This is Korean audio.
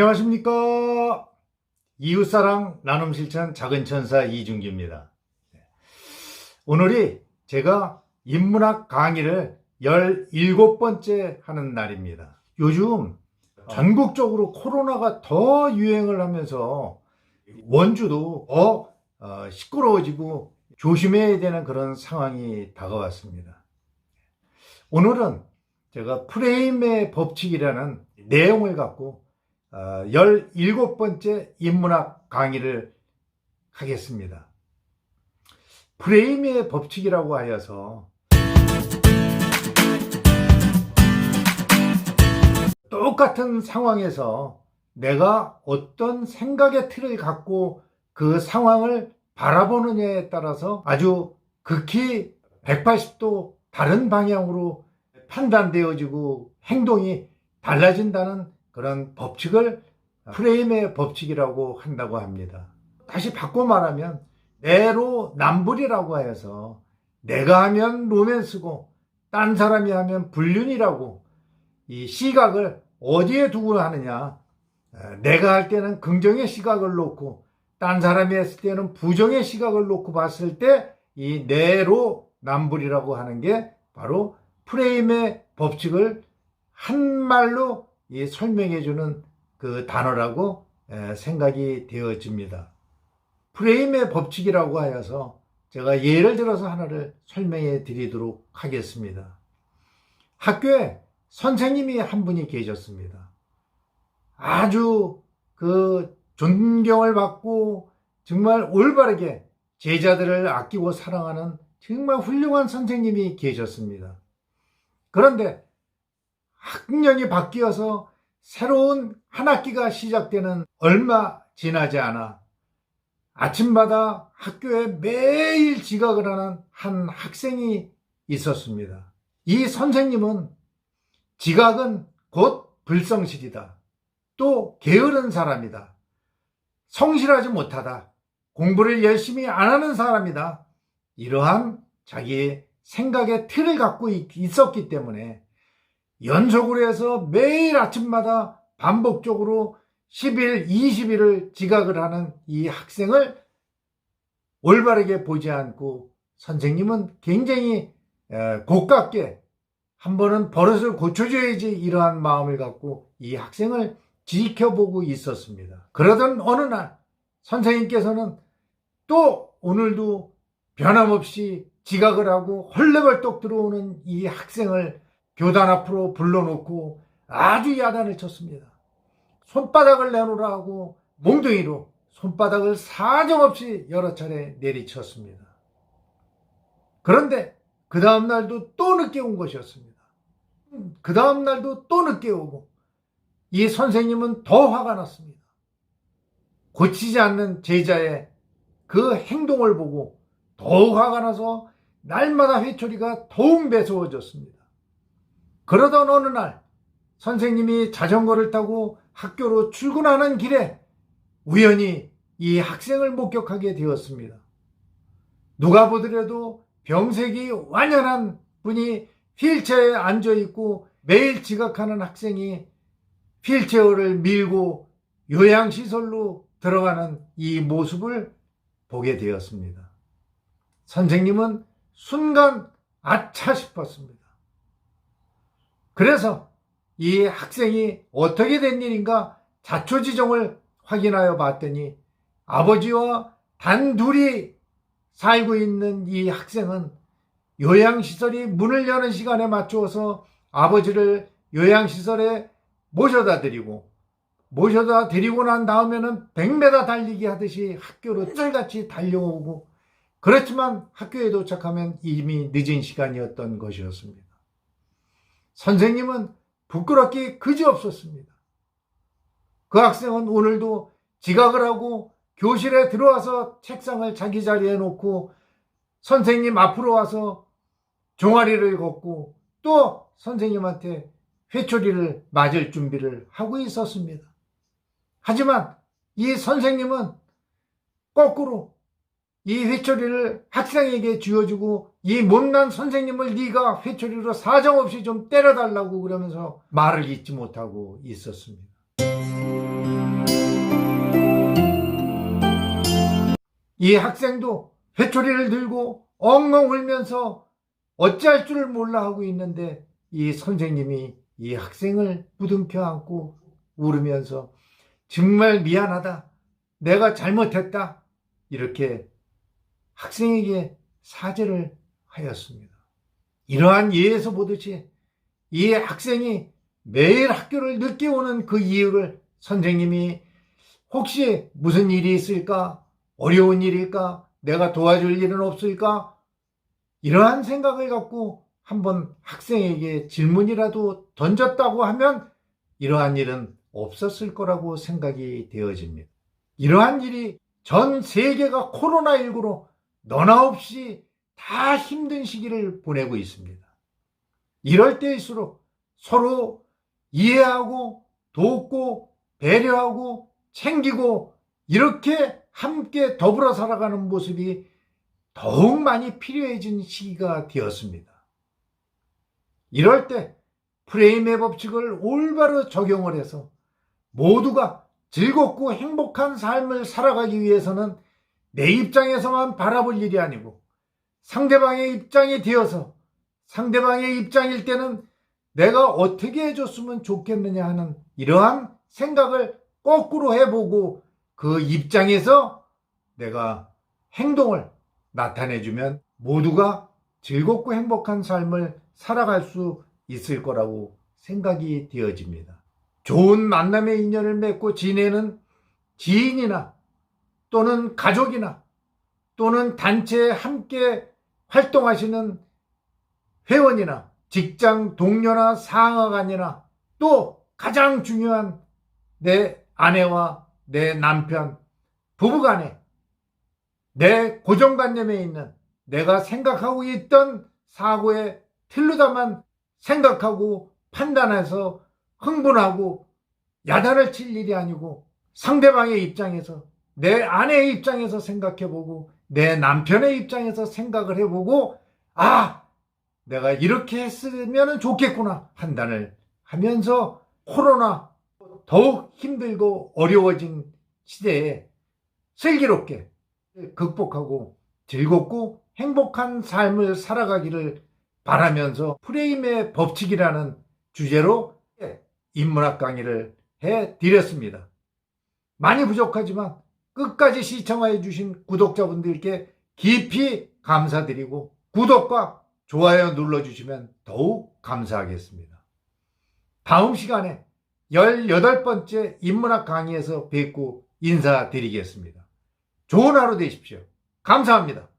안녕하십니까. 이웃사랑 나눔실천 작은천사 이준기입니다. 오늘이 제가 인문학 강의를 17번째 하는 날입니다. 요즘 전국적으로 코로나가 더 유행을 하면서 원주도 시끄러워지고 조심해야 되는 그런 상황이 다가왔습니다. 오늘은 제가 프레임의 법칙이라는 내용을 갖고 17번째 인문학 강의를 하겠습니다. 프레임의 법칙이라고 하여서 똑같은 상황에서 내가 어떤 생각의 틀을 갖고 그 상황을 바라보느냐에 따라서 아주 극히 180도 다른 방향으로 판단되어지고 행동이 달라진다는 그런 법칙을 프레임의 법칙이라고 한다고 합니다. 다시 바꿔 말하면 내로남불이라고 해서 내가 하면 로맨스고 딴 사람이 하면 불륜이라고, 이 시각을 어디에 두고 하느냐, 내가 할 때는 긍정의 시각을 놓고 딴 사람이 했을 때는 부정의 시각을 놓고 봤을 때 이 내로남불이라고 하는 게 바로 프레임의 법칙을 한말로 설명해주는 그 단어라고 생각이 되어집니다. 프레임의 법칙이라고 하여서 제가 예를 들어서 하나를 설명해 드리도록 하겠습니다. 학교에 선생님이 한 분이 계셨습니다. 아주 그 존경을 받고 정말 올바르게 제자들을 아끼고 사랑하는 정말 훌륭한 선생님이 계셨습니다. 그런데 학년이 바뀌어서 새로운 한 학기가 시작되는 얼마 지나지 않아 아침마다 학교에 매일 지각을 하는 한 학생이 있었습니다. 이 선생님은 지각은 곧 불성실이다, 또 게으른 사람이다, 성실하지 못하다, 공부를 열심히 안 하는 사람이다, 이러한 자기의 생각의 틀을 갖고 있었기 때문에 연속으로 해서 매일 아침마다 반복적으로 10일, 20일을 지각을 하는 이 학생을 올바르게 보지 않고 선생님은 굉장히 고깝게 한 번은 버릇을 고쳐줘야지 이러한 마음을 갖고 이 학생을 지켜보고 있었습니다. 그러던 어느 날 선생님께서는 또 오늘도 변함없이 지각을 하고 헐레벌떡 들어오는 이 학생을 교단 앞으로 불러놓고 아주 야단을 쳤습니다. 손바닥을 내놓으라 하고 몽둥이로 손바닥을 사정없이 여러 차례 내리쳤습니다. 그런데 그 다음 날도 또 늦게 온 것이었습니다. 그 다음 날도 또 늦게 오고 이 선생님은 더 화가 났습니다. 고치지 않는 제자의 그 행동을 보고 더욱 화가 나서 날마다 회초리가 더욱 매서워졌습니다. 그러던 어느 날 선생님이 자전거를 타고 학교로 출근하는 길에 우연히 이 학생을 목격하게 되었습니다. 누가 보더라도 병색이 완연한 분이 휠체어에 앉아있고 매일 지각하는 학생이 휠체어를 밀고 요양시설로 들어가는 이 모습을 보게 되었습니다. 선생님은 순간 아차 싶었습니다. 그래서 이 학생이 어떻게 된 일인가 자초지종을 확인하여 봤더니 아버지와 단둘이 살고 있는 이 학생은 요양시설이 문을 여는 시간에 맞추어서 아버지를 요양시설에 모셔다 드리고 난 다음에는 100m 달리기 하듯이 학교로 쫄같이 달려오고, 그렇지만 학교에 도착하면 이미 늦은 시간이었던 것이었습니다. 선생님은 부끄럽기 그지없었습니다. 그 학생은 오늘도 지각을 하고 교실에 들어와서 책상을 자기 자리에 놓고 선생님 앞으로 와서 종아리를 걷고 또 선생님한테 회초리를 맞을 준비를 하고 있었습니다. 하지만 이 선생님은 거꾸로 이 회초리를 학생에게 쥐어주고 이 못난 선생님을 네가 회초리로 사정없이 좀 때려달라고 그러면서 말을 잇지 못하고 있었습니다. 이 학생도 회초리를 들고 엉엉 울면서 어찌할 줄을 몰라 하고 있는데 이 선생님이 이 학생을 무등켜 안고 울으면서 정말 미안하다, 내가 잘못했다, 이렇게 학생에게 사죄를 하였습니다. 이러한 예에서 보듯이 이 학생이 매일 학교를 늦게 오는 그 이유를 선생님이 혹시 무슨 일이 있을까? 어려운 일일까? 내가 도와줄 일은 없을까? 이러한 생각을 갖고 한번 학생에게 질문이라도 던졌다고 하면 이러한 일은 없었을 거라고 생각이 되어집니다. 이러한 일이 전 세계가 코로나19로 너나 없이 다 힘든 시기를 보내고 있습니다. 이럴 때일수록 서로 이해하고 돕고 배려하고 챙기고 이렇게 함께 더불어 살아가는 모습이 더욱 많이 필요해진 시기가 되었습니다. 이럴 때 프레임의 법칙을 올바로 적용을 해서 모두가 즐겁고 행복한 삶을 살아가기 위해서는 내 입장에서만 바라볼 일이 아니고 상대방의 입장이 되어서 상대방의 입장일 때는 내가 어떻게 해줬으면 좋겠느냐 하는 이러한 생각을 거꾸로 해보고 그 입장에서 내가 행동을 나타내주면 모두가 즐겁고 행복한 삶을 살아갈 수 있을 거라고 생각이 되어집니다. 좋은 만남의 인연을 맺고 지내는 지인이나 또는 가족이나 또는 단체에 함께 활동하시는 회원이나 직장 동료나 상하관이나 또 가장 중요한 내 아내와 내 남편, 부부간에 내 고정관념에 있는 내가 생각하고 있던 사고에 틀리다만 생각하고 판단해서 흥분하고 야단을 칠 일이 아니고 상대방의 입장에서 내 아내의 입장에서 생각해보고 내 남편의 입장에서 생각을 해보고 내가 이렇게 했으면 좋겠구나 판단을 하면서 코로나 더욱 힘들고 어려워진 시대에 슬기롭게 극복하고 즐겁고 행복한 삶을 살아가기를 바라면서 프레임의 법칙이라는 주제로 인문학 강의를 해드렸습니다. 많이 부족하지만 끝까지 시청해 주신 구독자분들께 깊이 감사드리고 구독과 좋아요 눌러주시면 더욱 감사하겠습니다. 다음 시간에 18번째 인문학 강의에서 뵙고 인사드리겠습니다. 좋은 하루 되십시오. 감사합니다.